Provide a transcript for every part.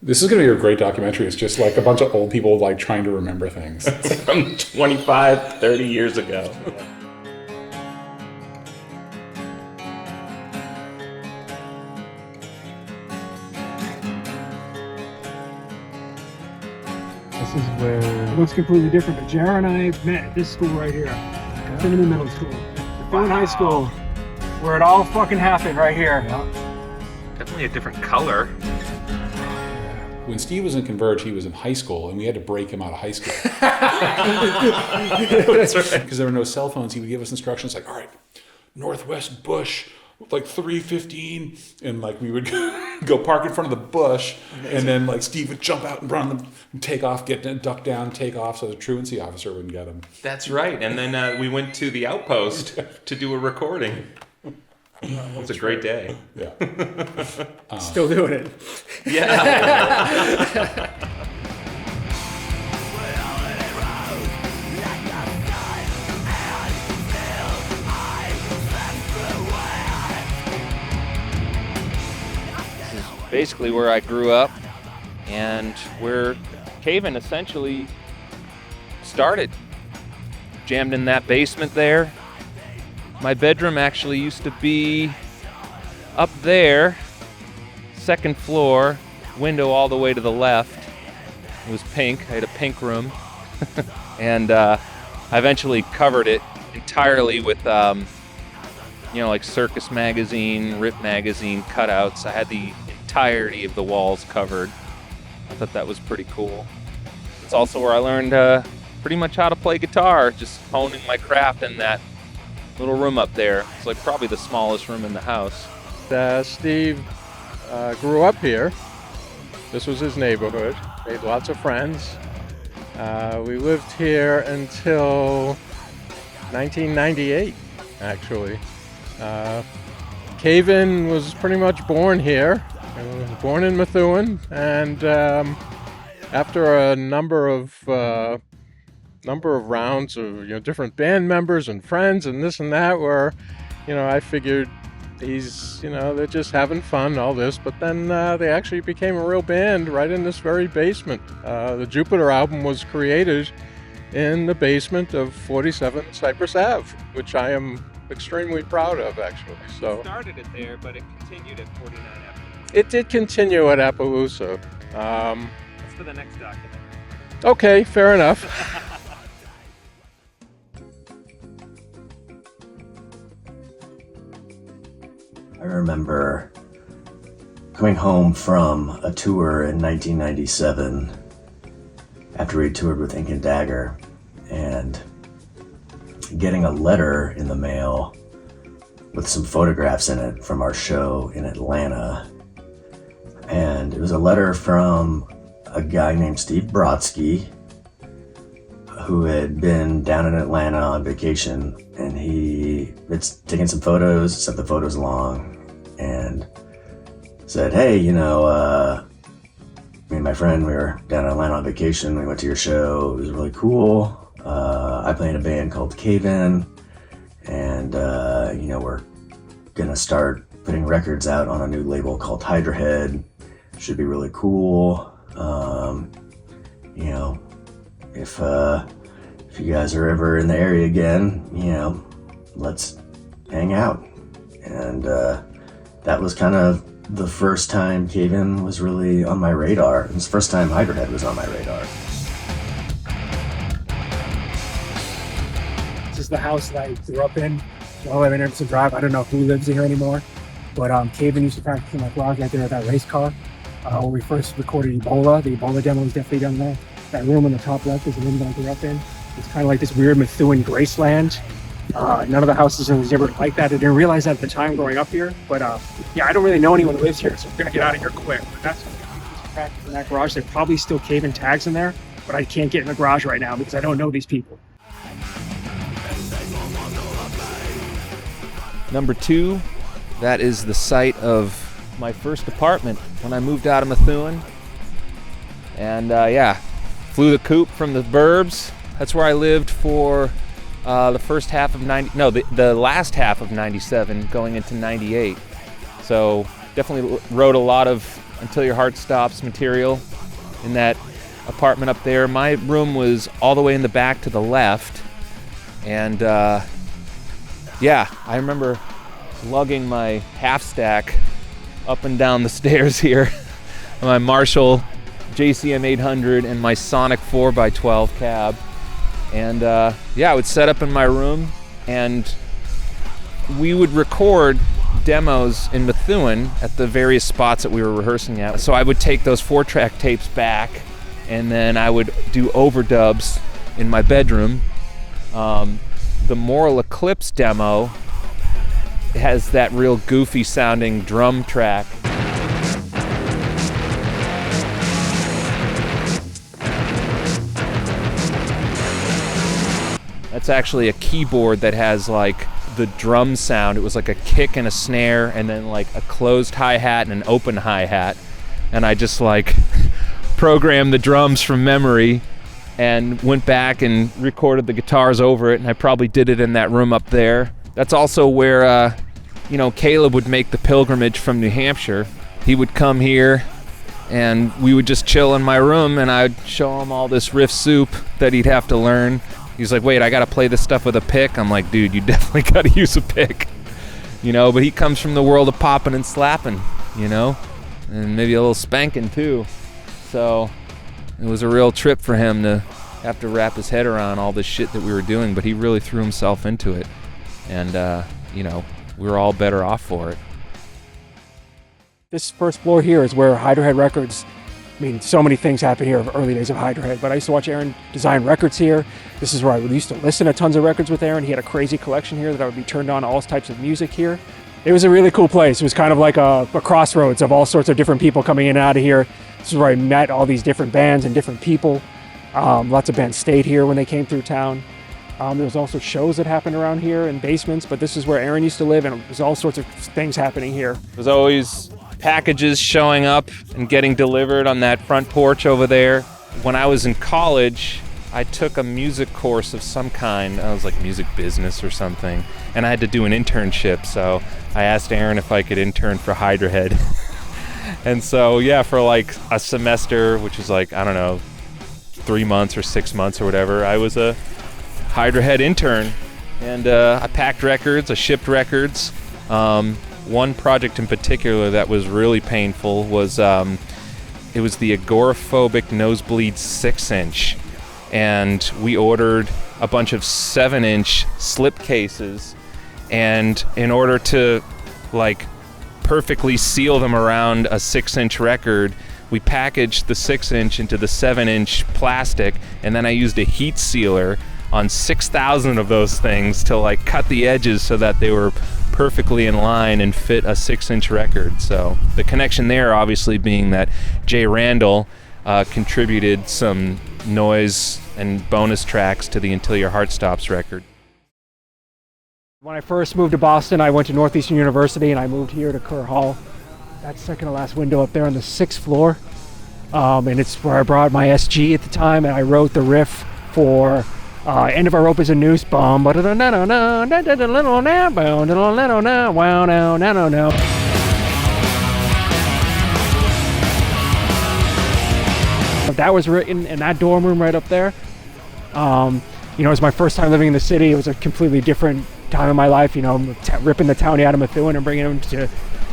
This is going to be a great documentary. It's just like a bunch of old people like trying to remember things. From 25, 30 years ago. This is where it looks completely different. But Jared and I met at this school right here. Methuen Middle School. Methuen High School. Where it all fucking happened right here. Definitely a different color. When Steve was in Converge, he was in high school, and we had to break him out of high school. That's right. Because there were no cell phones. He would give us instructions like, all right, Northwest Bush, like 3:15, and like we would go park in front of the bush, and then like Steve would jump out and run and take off, duck down, take off, so the truancy officer wouldn't get him. That's right. And then we went to the Outpost to do a recording. It was a great day. Yeah. Still doing it. Yeah. This is basically where I grew up and where Caven essentially started. Jammed in that basement there. My bedroom actually used to be up there, second floor, window all the way to the left. It was pink. I had a pink room. And I eventually covered it entirely with, like Circus Magazine, Rip Magazine cutouts. I had the entirety of the walls covered. I thought that was pretty cool. It's also where I learned pretty much how to play guitar, just honing my craft in that little room up there. It's like probably the smallest room in the house. Steve grew up here. This was his neighborhood. Made lots of friends. We lived here until 1998, actually. Caven was pretty much born here. I was born in Methuen, and after a number of rounds of different band members and friends and this and that, where I figured they're just having fun, all this, but then they actually became a real band right in this very basement. The Jupiter album was created in the basement of 47 Cypress Ave, which I am extremely proud of, actually. So Started it there, but it continued at 49 Appaloosa. it did continue at Appaloosa. That's for the next document. Okay, fair enough. I remember coming home from a tour in 1997 after we toured with Ink and Dagger, and getting a letter in the mail with some photographs in it from our show in Atlanta. And it was a letter from a guy named Steve Brodsky, who had been down in Atlanta on vacation, and it's taken some photos, sent the photos along, and said, hey, me and my friend, we were down in Atlanta on vacation, we went to your show, it was really cool. I play in a band called Caven, and we're gonna start putting records out on a new label called Hydra Head. Should be really cool. If you guys are ever in the area again, let's hang out. And that was kind of the first time Caven was really on my radar. It was the first time Hydra Head was on my radar. This is the house that I grew up in. 12 Anderson Drive. I don't know who lives here anymore, but Caven used to practice in my garage right there at that race car. When we first recorded Ebola, the Ebola demo was definitely done there. That room on the top left is the room that I grew up in. It's kind of like this weird Methuen Graceland. None of the houses in the neighborhood like that. I didn't realize that at the time growing up here, but I don't really know anyone who lives here, so we're gonna get out of here quick. But that's practice in that garage. There's probably still Caven tags in there, but I can't get in the garage right now because I don't know these people. Number 2, that is the site of my first apartment when I moved out of Methuen. And flew the coop from the burbs. That's where I lived for the first half of the last half of 97 going into 98. So definitely wrote a lot of Until Your Heart Stops material in that apartment up there. My room was all the way in the back to the left, and yeah, I remember lugging my half stack up and down the stairs here, my Marshall JCM 800 and my Sonic 4x12 cab, and yeah, I would set up in my room, and we would record demos in Methuen at the various spots that we were rehearsing at. So I would take those 4-track tapes back, and then I would do overdubs in my bedroom. The Moral Eclipse demo has that real goofy sounding drum track. That's actually a keyboard that has like the drum sound. It was like a kick and a snare, and then like a closed hi-hat and an open hi-hat. And I just like programmed the drums from memory and went back and recorded the guitars over it, and I probably did it in that room up there. That's also where, you know, Caleb would make the pilgrimage from New Hampshire. He would come here, and we would just chill in my room, and I'd show him all this riff soup that he'd have to learn. He's like, wait, I gotta play this stuff with a pick? I'm like, dude, you definitely gotta use a pick. You know, but he comes from the world of popping and slapping, you know, and maybe a little spanking too. So it was a real trip for him to have to wrap his head around all this shit that we were doing, but he really threw himself into it. And, you know, we were all better off for it. This first floor here is where Hydra Head Records, I mean, so many things happen here of early days of Hydra Head, but I used to watch Aaron design records here. This is where I used to listen to tons of records with Aaron. He had a crazy collection here that I would be turned on to all types of music here. It was a really cool place. It was kind of like a crossroads of all sorts of different people coming in and out of here. This is where I met all these different bands and different people. Lots of bands stayed here when they came through town. There was also shows that happened around here in basements, but this is where Aaron used to live, and there's all sorts of things happening here. There's always packages showing up and getting delivered on that front porch over there. When I was in college, I took a music course of some kind. I was like music business or something, and I had to do an internship, so I asked Aaron if I could intern for Hydra Head. And so, yeah, for like a semester, which is like, I don't know, 3 months or 6 months or whatever, I was a Hydra Head intern. And I packed records, I shipped records. One project in particular that was really painful was, it was the Agoraphobic Nosebleed 6-inch. And we ordered a bunch of 7-inch slip cases. And in order to, like, perfectly seal them around a 6-inch record, we packaged the 6-inch into the 7-inch plastic, and then I used a heat sealer on 6,000 of those things to like cut the edges so that they were perfectly in line and fit a 6-inch record. So the connection there obviously being that Jay Randall contributed some noise and bonus tracks to the Until Your Heart Stops record. When I first moved to Boston, I went to Northeastern University, and I moved here to Kerr Hall. That second to last window up there on the 6th floor. And it's where I brought my SG at the time, and I wrote the riff for End of Our Rope is a Noose. That was written in that dorm room right up there. You know, it was my first time living in the city. It was a completely different time in my life, you know, ripping the townie out of Methuen and bringing them to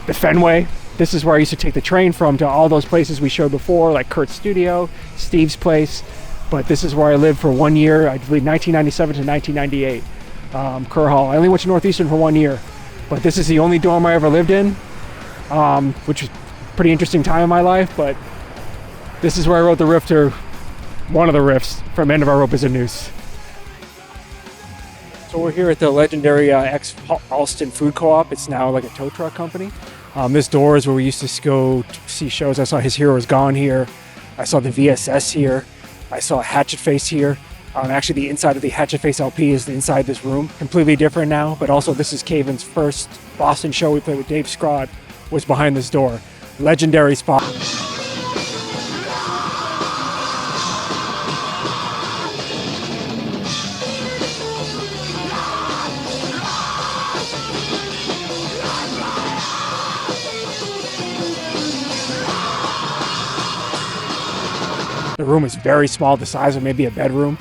the Fenway. This is where I used to take the train from to all those places we showed before, like Kurt's studio, Steve's place. But this is where I lived for 1 year, I believe 1997 to 1998, Kerr Hall. I only went to Northeastern for 1 year, but this is the only dorm I ever lived in, which was a pretty interesting time in my life. But this is where I wrote the riff to one of the riffs from End of Our Rope is a Noose. So we're here at the legendary ex-Allston Food Co-op. It's now like a tow truck company. This door is where we used to go to see shows. I saw His Hero Is Gone here. I saw the VSS here. I saw Hatchet Face here. Actually, the inside of the Hatchet Face LP is the inside this room. Completely different now, but also this is Caven's first Boston show we played with Dave Scrod, was behind this door. Legendary spot. The room was very small, the size of maybe a bedroom.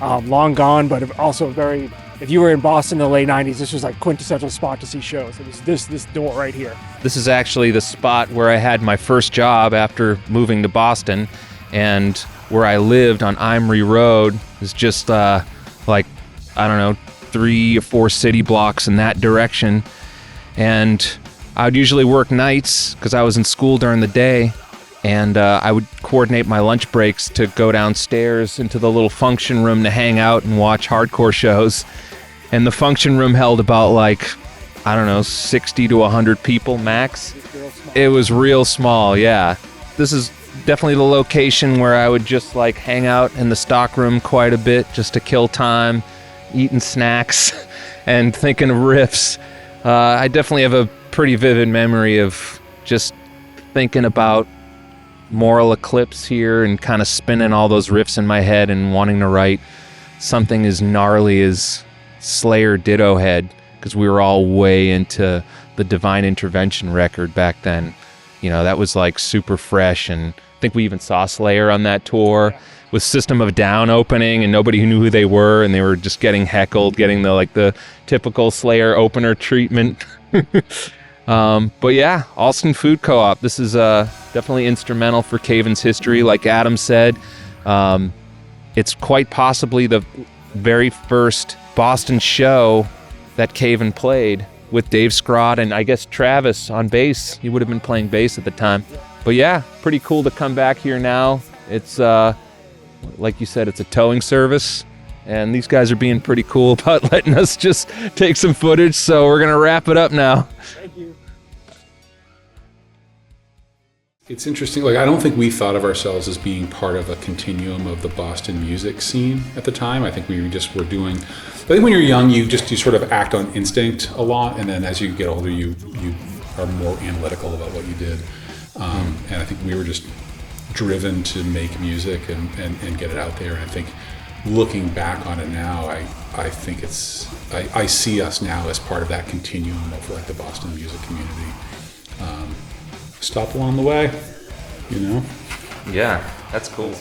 Long gone, but also very. If you were in Boston in the late '90s, this was like quintessential spot to see shows. It was this door right here. This is actually the spot where I had my first job after moving to Boston, and where I lived on Emery Road is just like, I don't know, 3 or 4 city blocks in that direction. And I would usually work nights because I was in school during the day, and I would coordinate my lunch breaks to go downstairs into the little function room to hang out and watch hardcore shows. And the function room held about like, I don't know, 60 to 100 people max. It was real small, yeah. This is definitely the location where I would just like hang out in the stock room quite a bit just to kill time, eating snacks and thinking of riffs. I definitely have a pretty vivid memory of just thinking about Moral Eclipse here and kind of spinning all those riffs in my head and wanting to write something as gnarly as Slayer Ditto Head, because we were all way into the Divine Intervention record back then. You know, that was like super fresh, and I think we even saw Slayer on that tour with System of a Down opening, and nobody knew who they were, and they were just getting heckled, getting the typical Slayer opener treatment. But yeah, Allston Food Co-op. This is definitely instrumental for Caven's history. Like Adam said, it's quite possibly the very first Boston show that Caven played with Dave Scrott and I guess Travis on bass. He would have been playing bass at the time. But yeah, pretty cool to come back here now. It's like you said, it's a towing service, and these guys are being pretty cool about letting us just take some footage, so we're gonna wrap it up now. Thank you. It's interesting. Like, I don't think we thought of ourselves as being part of a continuum of the Boston music scene at the time. I think we just were doing. I think when you're young, you sort of act on instinct a lot, and then as you get older, you are more analytical about what you did. And I think we were just driven to make music and get it out there. And I think looking back on it now, I think I see us now as part of that continuum of like the Boston music community. Stop along the way, you know? Yeah, that's cool.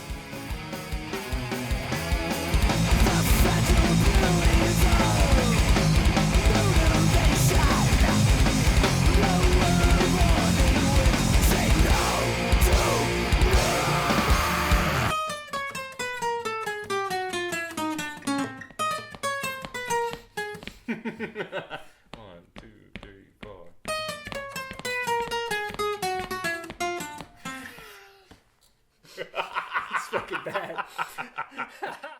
One, two, three, four. It's fucking bad.